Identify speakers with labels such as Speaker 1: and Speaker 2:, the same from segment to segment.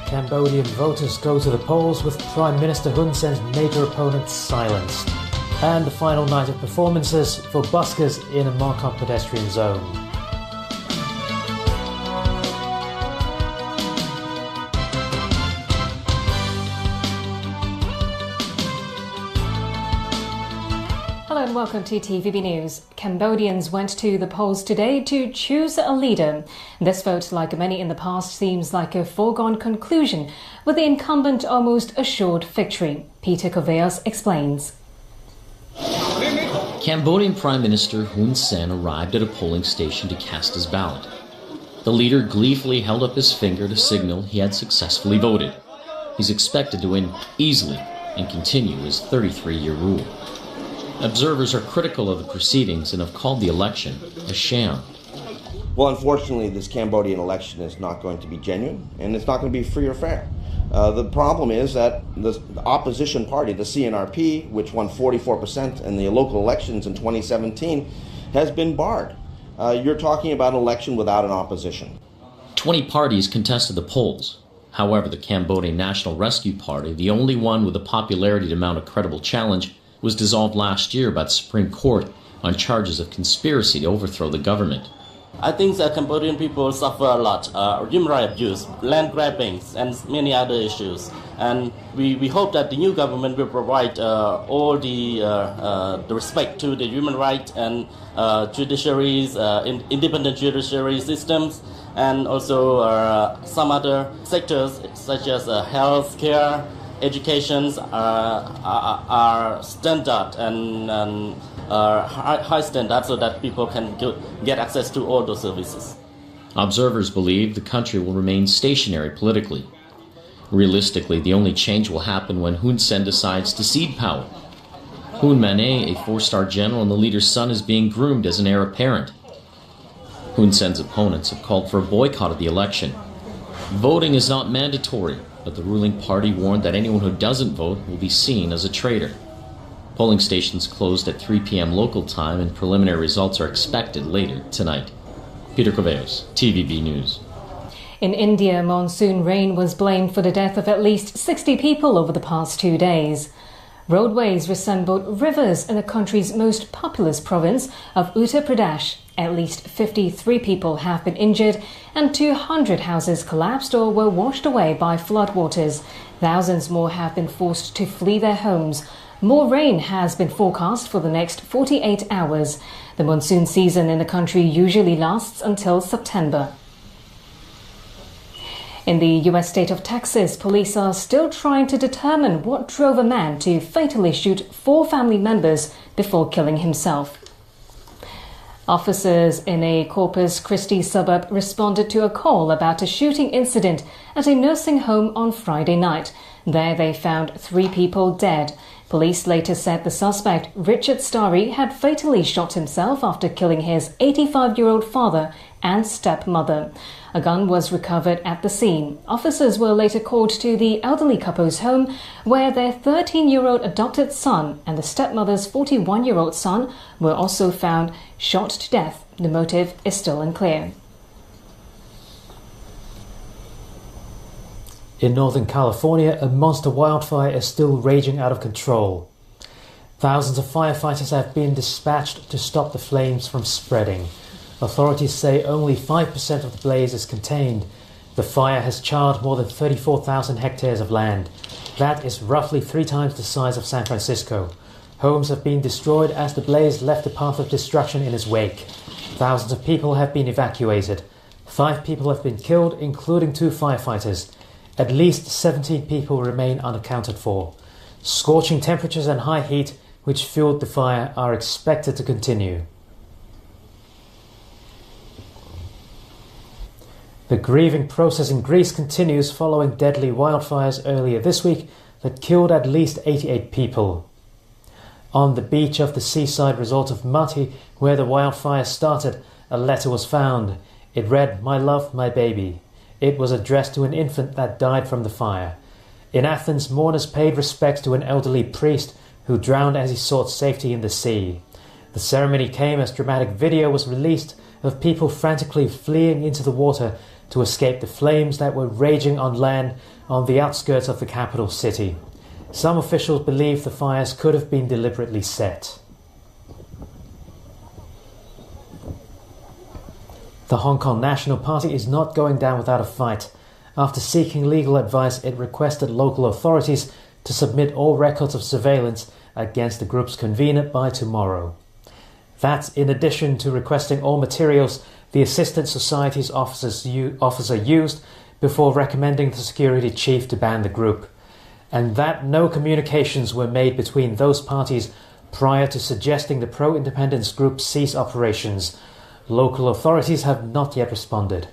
Speaker 1: Cambodian voters go to the polls with Prime Minister Hun Sen's major opponents silenced. And the final night of performances for buskers in a marked pedestrian zone.
Speaker 2: Hello and welcome to TVB News. Cambodians went to the polls today to choose a leader. This vote, like many in the past, seems like a foregone conclusion, with the incumbent almost assured victory. Peter Corveos explains.
Speaker 3: Cambodian Prime Minister Hun Sen arrived at a polling station to cast his ballot. The leader gleefully held up his finger to signal he had successfully voted. He's expected to win easily and continue his 33-year rule. Observers are critical of the proceedings and have called the election a sham.
Speaker 4: Well, unfortunately, this Cambodian election is not going to be genuine, and it's not going to be free or fair. The problem is that the opposition party, the CNRP, which won 44% in the local elections in 2017, has been barred. You're talking about an election without an opposition.
Speaker 3: 20 parties contested the polls. However, the Cambodian National Rescue Party, the only one with the popularity to mount a credible challenge, was dissolved last year by the Supreme Court on charges of conspiracy to overthrow the government.
Speaker 5: I think that Cambodian people suffer a lot, human rights abuse, land grabbing, and many other issues. And we hope that the new government will provide all the respect to the human rights and judiciaries, independent judiciary systems, and also some other sectors such as health care, education are standard and high standard so that people can get access to all those services.
Speaker 3: Observers believe the country will remain stationary politically. Realistically, the only change will happen when Hun Sen decides to cede power. Hun Manet, a four-star general and the leader's son, is being groomed as an heir apparent. Hun Sen's opponents have called for a boycott of the election. Voting is not mandatory, but the ruling party warned that anyone who doesn't vote will be seen as a traitor. Polling stations closed at 3 p.m. local time and preliminary results are expected later tonight. Peter Corveos, TVB News.
Speaker 2: In India, monsoon rain was blamed for the death of at least 60 people over the past 2 days. Roadways resembled rivers in the country's most populous province of Uttar Pradesh. At least 53 people have been injured and 200 houses collapsed or were washed away by floodwaters. Thousands more have been forced to flee their homes. More rain has been forecast for the next 48 hours. The monsoon season in the country usually lasts until September. In the U.S. state of Texas, police are still trying to determine what drove a man to fatally shoot 4 family members before killing himself. Officers in a Corpus Christi suburb responded to a call about a shooting incident at a nursing home on Friday night. There they found 3 people dead. Police later said the suspect, Richard Starry, had fatally shot himself after killing his 85-year-old father and stepmother. A gun was recovered at the scene. Officers were later called to the elderly couple's home, where their 13-year-old adopted son and the stepmother's 41-year-old son were also found shot to death. The motive is still unclear.
Speaker 1: In Northern California, a monster wildfire is still raging out of control. Thousands of firefighters have been dispatched to stop the flames from spreading. Authorities say only 5% of the blaze is contained. The fire has charred more than 34,000 hectares of land. That is roughly 3 times the size of San Francisco. Homes have been destroyed as the blaze left a path of destruction in its wake. Thousands of people have been evacuated. 5 people have been killed, including 2 firefighters. At least 17 people remain unaccounted for. Scorching temperatures and high heat, which fueled the fire, are expected to continue. The grieving process in Greece continues following deadly wildfires earlier this week that killed at least 88 people. On the beach of the seaside resort of Mati, where the wildfire started, a letter was found. It read, "My love, my baby." It was addressed to an infant that died from the fire. In Athens, mourners paid respects to an elderly priest who drowned as he sought safety in the sea. The ceremony came as dramatic video was released of people frantically fleeing into the water to escape the flames that were raging on land on the outskirts of the capital city. Some officials believe the fires could have been deliberately set. The Hong Kong National Party is not going down without a fight. After seeking legal advice, it requested local authorities to submit all records of surveillance against the group's convener by tomorrow. That's in addition to requesting all materials the Assistant Society's officer used before recommending the security chief to ban the group, and that no communications were made between those parties prior to suggesting the pro-independence group cease operations. Local authorities have not yet responded.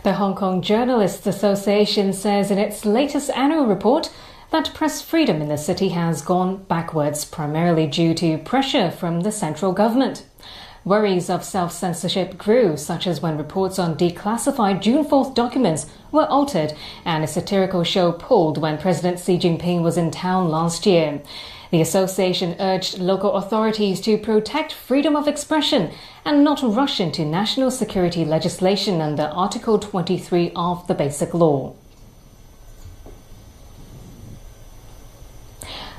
Speaker 2: The Hong Kong Journalists Association says in its latest annual report that press freedom in the city has gone backwards, primarily due to pressure from the central government. Worries of self-censorship grew, such as when reports on declassified June 4th documents were altered and a satirical show pulled when President Xi Jinping was in town last year. The association urged local authorities to protect freedom of expression and not rush into national security legislation under Article 23 of the Basic Law.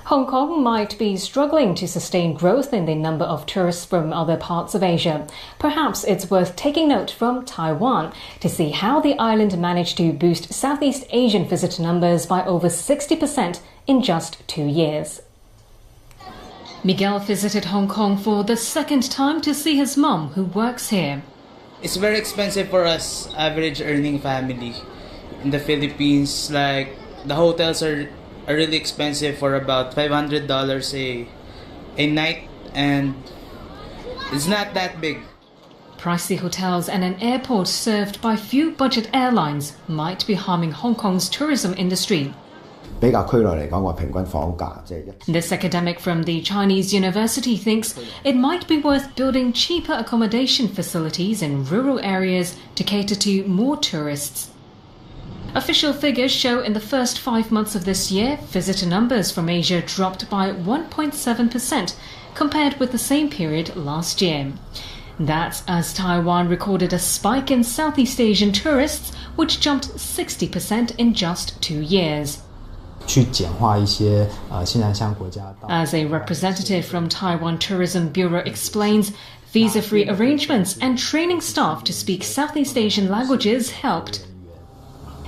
Speaker 2: Hong Kong might be struggling to sustain growth in the number of tourists from other parts of Asia. Perhaps it's worth taking note from Taiwan to see how the island managed to boost Southeast Asian visitor numbers by over 60% in just 2 years. Miguel visited Hong Kong for the second time to see his mum, who works here.
Speaker 6: It's very expensive for us, average earning family. In the Philippines, like, the hotels are really expensive for about $500 a night, and it's not that big.
Speaker 2: Pricey hotels and an airport served by few budget airlines might be harming Hong Kong's tourism industry. This academic from the Chinese university thinks it might be worth building cheaper accommodation facilities in rural areas to cater to more tourists. Official figures show in the first 5 months of this year, visitor numbers from Asia dropped by 1.7% compared with the same period last year. That's as Taiwan recorded a spike in Southeast Asian tourists, which jumped 60% in just 2 years. As a representative from Taiwan Tourism Bureau explains, visa-free arrangements and training staff to speak Southeast Asian languages helped.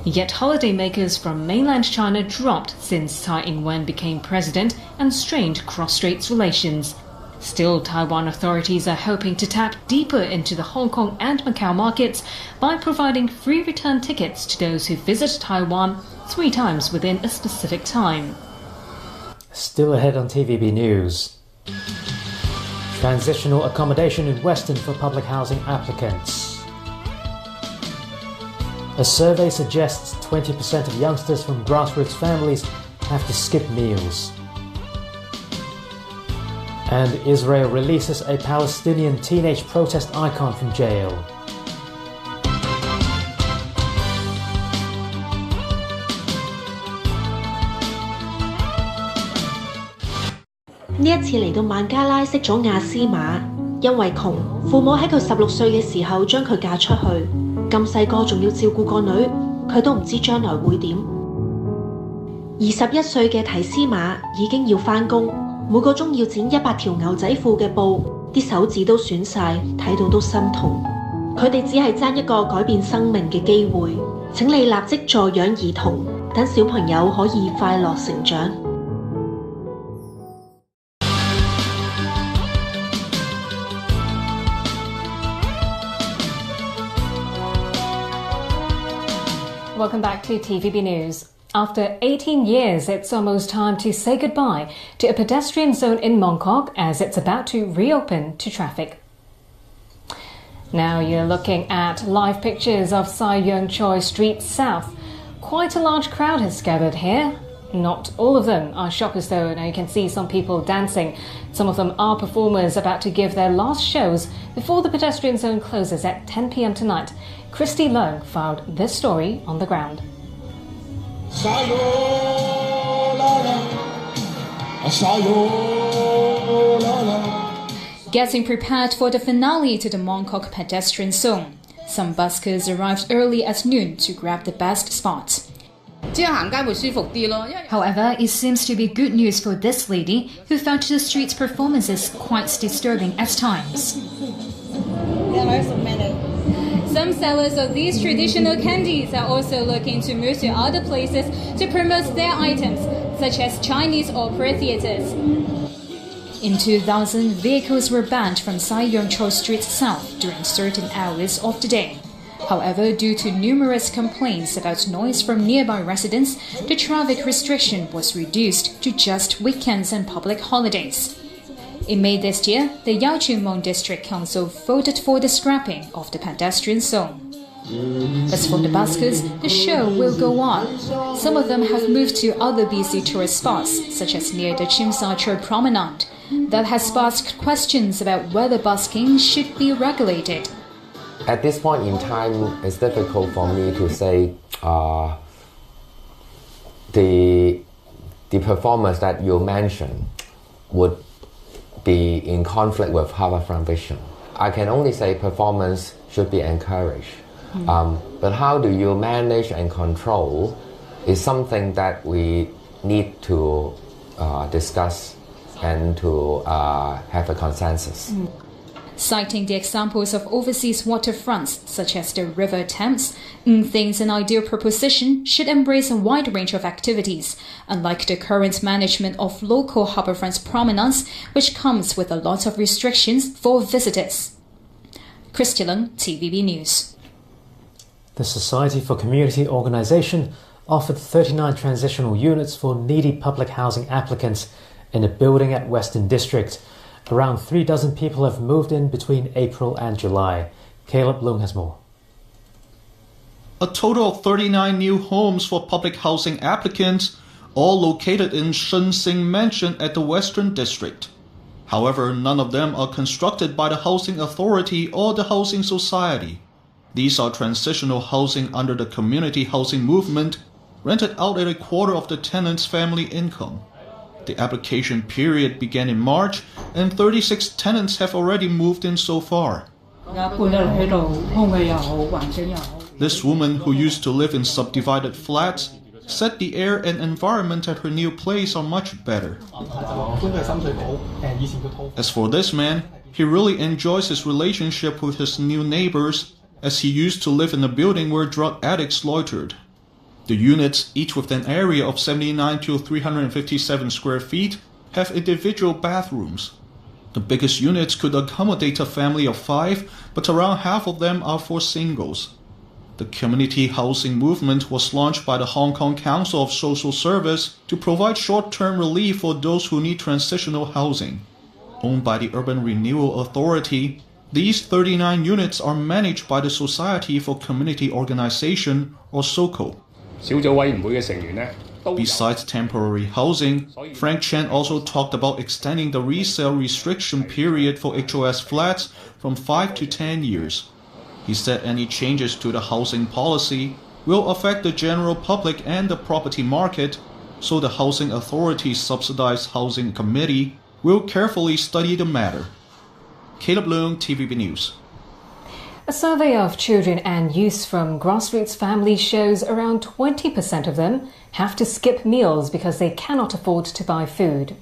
Speaker 2: Yet holidaymakers from mainland China dropped since Tsai Ing-wen became president and strained cross-straits relations. Still, Taiwan authorities are hoping to tap deeper into the Hong Kong and Macau markets by providing free return tickets to those who visit Taiwan 3 times within a specific time.
Speaker 1: Still ahead on TVB News. Transitional accommodation in Weston for public housing applicants. A survey suggests 20% of youngsters from grassroots families have to skip meals. And Israel releases a Palestinian teenage protest icon from jail.
Speaker 7: 呢一次嚟到孟加拉識咗亞斯瑪，因為窮，父母喺佢16歲嘅時候將佢嫁出去，咁細個仲要照顧個女，佢都唔知將來會點。21歲嘅提斯瑪已經要返工，每個鐘要剪100條牛仔褲嘅布，啲手指都損晒，睇到都心痛。佢哋只係爭一個改變生命嘅機會，請你立即助養兒童，等小朋友可以快樂成長。
Speaker 2: Welcome back to TVB News. After 18 years, it's almost time to say goodbye to a pedestrian zone in Mong Kok as it's about to reopen to traffic. Now you're looking at live pictures of Sai Yung Choi Street South. Quite a large crowd has gathered here. Not all of them are shoppers though. Now you can see some people dancing. Some of them are performers about to give their last shows before the pedestrian zone closes at 10 p.m. tonight. Christy Leung filed this story on the ground.
Speaker 8: Getting prepared for the finale to the Mongkok pedestrian zone, some buskers arrived early at noon to grab the best spots. However, it seems to be good news for this lady who found the street's performances quite disturbing at times. Some sellers of these traditional candies are also looking to move to other places to promote their items, such as Chinese opera theaters. In 2000, vehicles were banned from Sai Yong Chou Street South during certain hours of the day. However, due to numerous complaints about noise from nearby residents, the traffic restriction was reduced to just weekends and public holidays. In May this year, the Yau Chu Mong District Council voted for the scrapping of the pedestrian zone. As for the buskers, the show will go on. Some of them have moved to other busy tourist spots, such as near the Chim Sa Chur Promenade. That has sparked questions about whether busking should be regulated.
Speaker 9: At this point in time, it's difficult for me to say the performance that you mentioned would be in conflict with Harbourfront Vision. I can only say performance should be encouraged. But how do you manage and control is something that we need to discuss and to have a consensus.
Speaker 8: Citing the examples of overseas waterfronts, such as the River Thames, thinks an ideal proposition should embrace a wide range of activities, unlike the current management of local harbourfront promenades, which comes with a lot of restrictions for visitors. Christy Leung, TVB News.
Speaker 1: The Society for Community Organisation offered 39 transitional units for needy public housing applicants in a building at Western District. Around 36 people have moved in between April and July. Caleb Leung has more.
Speaker 10: A total of 39 new homes for public housing applicants, all located in Shen Sing Mansion at the Western District. However, none of them are constructed by the Housing Authority or the Housing Society. These are transitional housing under the community housing movement, rented out at a quarter of the tenant's family income. The application period began in March, and 36 tenants have already moved in so far. This woman, who used to live in subdivided flats, said the air and environment at her new place are much better. As for this man, he really enjoys his relationship with his new neighbors, as he used to live in a building where drug addicts loitered. The units, each with an area of 79 to 357 square feet, have individual bathrooms. The biggest units could accommodate a family of 5, but around half of them are for singles. The community housing movement was launched by the Hong Kong Council of Social Service to provide short-term relief for those who need transitional housing. Owned by the Urban Renewal Authority, these 39 units are managed by the Society for Community Organisation, or SOCO. Besides temporary housing, Frank Chen also talked about extending the resale restriction period for HOS flats from 5 to 10 years. He said any changes to the housing policy will affect the general public and the property market, so the Housing Authority's Subsidized Housing Committee will carefully study the matter. Caleb Leung, TVB News.
Speaker 2: A survey of children and youth from grassroots families shows around 20% of them have to skip meals because they cannot afford to buy food.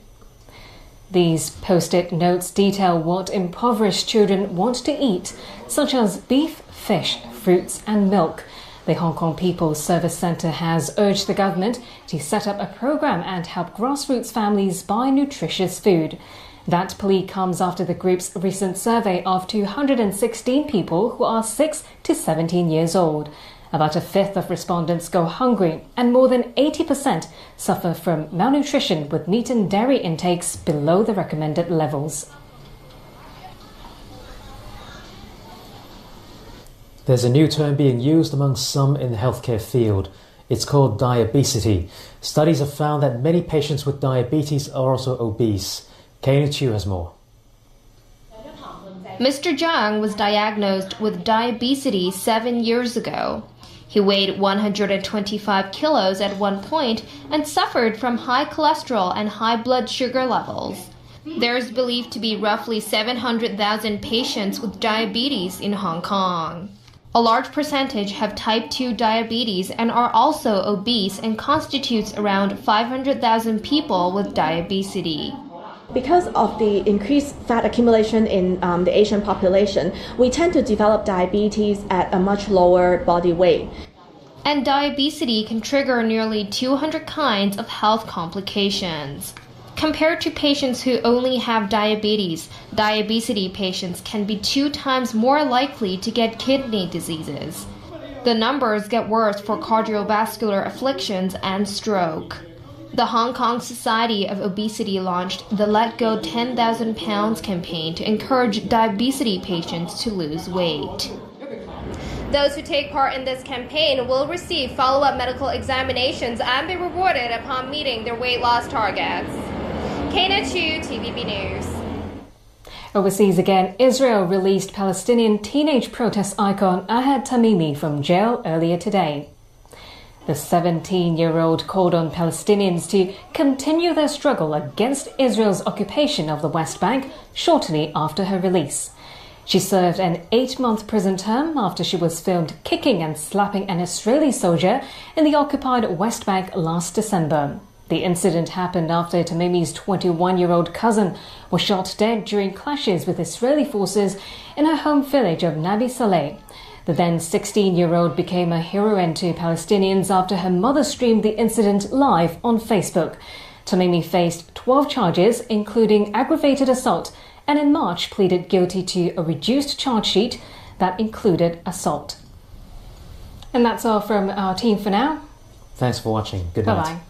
Speaker 2: These post-it notes detail what impoverished children want to eat, such as beef, fish, fruits and milk. The Hong Kong People's Service Centre has urged the government to set up a program and help grassroots families buy nutritious food. That plea comes after the group's recent survey of 216 people who are 6 to 17 years old. About a fifth of respondents go hungry, and more than 80% suffer from malnutrition with meat and dairy intakes below the recommended levels.
Speaker 1: There's a new term being used among some in the healthcare field. It's called diabesity. Studies have found that many patients with diabetes are also obese. Kaina Chiu has more.
Speaker 11: Mr. Zhang was diagnosed with diabesity 7 years ago. He weighed 125 kilos at one point and suffered from high cholesterol and high blood sugar levels. There is believed to be roughly 700,000 patients with diabetes in Hong Kong. A large percentage have type 2 diabetes and are also obese and constitutes around 500,000 people with diabetes.
Speaker 12: Because of the increased fat accumulation in the Asian population, we tend to develop diabetes at a much lower body weight.
Speaker 11: And diabetes can trigger nearly 200 kinds of health complications. Compared to patients who only have diabetes patients can be 2 times more likely to get kidney diseases. The numbers get worse for cardiovascular afflictions and stroke. The Hong Kong Society of Obesity launched the Let Go 10,000 Pounds campaign to encourage diabetes patients to lose weight. Those who take part in this campaign will receive follow-up medical examinations and be rewarded upon meeting their weight loss targets. Kana Chu, TVB News.
Speaker 2: Overseas again, Israel released Palestinian teenage protest icon Ahad Tamimi from jail earlier today. The 17-year-old called on Palestinians to continue their struggle against Israel's occupation of the West Bank shortly after her release. She served an 8-month prison term after she was filmed kicking and slapping an Israeli soldier in the occupied West Bank last December. The incident happened after Tamimi's 21-year-old cousin was shot dead during clashes with Israeli forces in her home village of Nabi Saleh. The then 16-year-old became a heroine to Palestinians after her mother streamed the incident live on Facebook. Tamimi faced 12 charges, including aggravated assault, and in March pleaded guilty to a reduced charge sheet that included assault. And that's all from our team for now.
Speaker 1: Thanks for watching. Good night.
Speaker 2: Bye-bye.